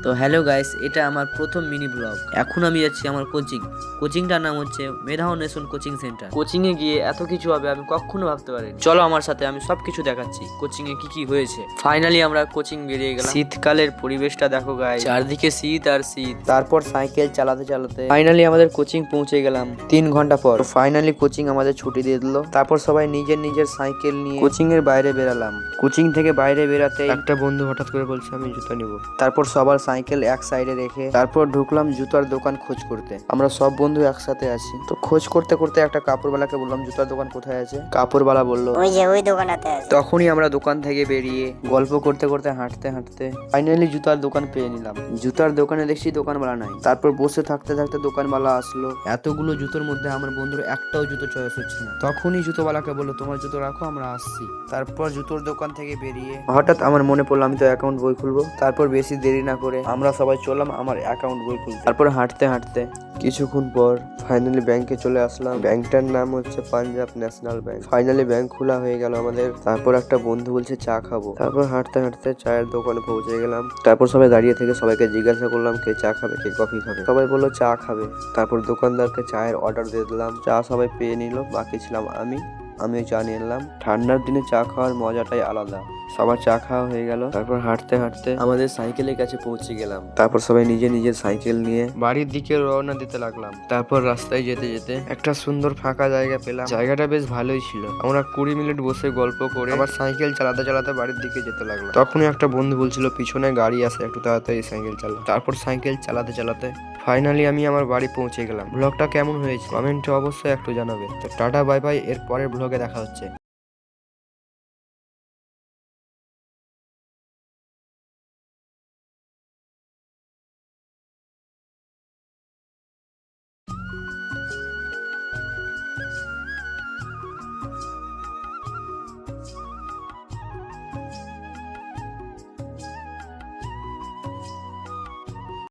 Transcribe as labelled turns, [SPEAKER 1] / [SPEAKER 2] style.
[SPEAKER 1] তো hello guys, এটা আমার প্রথম মিনি ব্লগ। এখন আমি যাচ্ছি আমার কোচিংটার নাম হচ্ছে মেধা অন্বেষণ কোচিং সেন্টার। কোচিং এ গিয়ে এত কিছু হবে আমি কখনো ভাবতে পারিনি। চলো আমার সাথে, আমি সবকিছু দেখাচ্ছি কোচিং এ কি কি হয়েছে। ফাইনালি আমরা কোচিং বেরিয়ে গেলাম। শীতকালের পরিবেশটা দেখো গাইস, চারদিকে শীত আর শীত। তারপর সাইকেল চালাতে চালাতে ফাইনালি আমাদের কোচিং পৌঁছে গেলাম 3 ঘন্টা পর। ফাইনালি কোচিং আমাদের ছুটি দিয়ে দিল। তারপর সবাই নিজের নিজের সাইকেল নিয়ে কোচিং এর বাইরে বেরালাম। কোচিং থেকে বাইরে বেরাতে একটা বন্ধু হঠাৎ করে বলছে আমি জুতো নিব। তারপর সবার সাইকেল এক সাইডে রেখে তারপর ঢুকলাম জুতার দোকান খোঁজ করতে। আমরা সব বন্ধু একসাথে আছি, তো খোঁজ করতে করতে একটা কাপড়ওয়ালাকে বললাম জুতার দোকান কোথায় আছে। কাপড়ওয়ালা বললো
[SPEAKER 2] ওই দোকানটাতে আছে।
[SPEAKER 1] তখনই আমরা দোকান থেকে বেরিয়ে গল্প করতে করতে হাঁটতে হাঁটতে ফাইনালি জুতার দোকান পেয়ে নিলাম। জুতার দোকানে দেখছি দোকানওয়ালা নাই। তারপর বসে থাকতে থাকতে দোকানওয়ালা আসলো। এতগুলো জুতোর মধ্যে আমার বন্ধুর একটাও জুতো চয়েস হচ্ছে না। তখনই জুতোওয়ালাকে বললো তোমার জুতো রাখো, আমরা আসছি। তারপর জুতোর দোকান থেকে বেরিয়ে হঠাৎ আমার মনে পড়লো আমি তো অ্যাকাউন্ট বই খুলবো। তারপর বেশি দেরি না করে আমরা সবাই চললাম আমার অ্যাকাউন্ট বই খুলতে। তারপর হাঁটতে হাঁটতে কিছুক্ষণ পর ফাইনালি ব্যাংকে চলে আসলাম। ব্যাংকটার নাম হচ্ছে Punjab national bank. Finally bank খোলা হয়ে গেল আমাদের। তারপর একটা বন্ধু বলছে চা খাবো। তারপর হাঁটতে হাঁটতে চায়ের দোকানে পৌঁছে গেলাম। তারপর সবাই দাঁড়িয়ে থেকে সবাইকে জিজ্ঞাসা করলাম কে চা খাবে, কে কফি খাবে। সবাই বললো চা খাবে। তারপর দোকানদারকে চায়ের অর্ডার দিয়ে দিলাম। চা সবাই পেয়ে নিল, বাকি ছিলাম আমিও চা নিয়ে এলাম। ঠান্ডার দিনে চা খাওয়ার মজাটাই আলাদা। সবার চা খাওয়া হয়ে গেল। তারপর হাঁটতে হাঁটতে আমাদের সাইকেলের কাছে পৌঁছে গেলাম। তারপর সবাই নিজের নিজের সাইকেল নিয়ে বাড়ির দিকে রওনা দিতে লাগলাম। তারপর রাস্তায় যেতে যেতে একটা সুন্দর ফাঁকা জায়গা পেলাম। জায়গাটা বেশ ভালোই ছিল। আমরা 20 মিনিট বসে গল্প করে আবার সাইকেল চালাতে চালাতে বাড়ির দিকে যেতে লাগলাম। তখনই একটা বন্ধু বলছিল পিছনে গাড়ি আসে, একটু তাড়াতাড়ি সাইকেল চালা। তারপর সাইকেল চালাতে চালাতে ফাইনালি আমি আমার বাড়ি পৌঁছে গেলাম। ব্লগটা কেমন হয়েছে কমেন্টে অবশ্যই একটু জানাবে। তো টাটা বাই বাই, এর পরের ব্লগে দেখা হচ্ছে।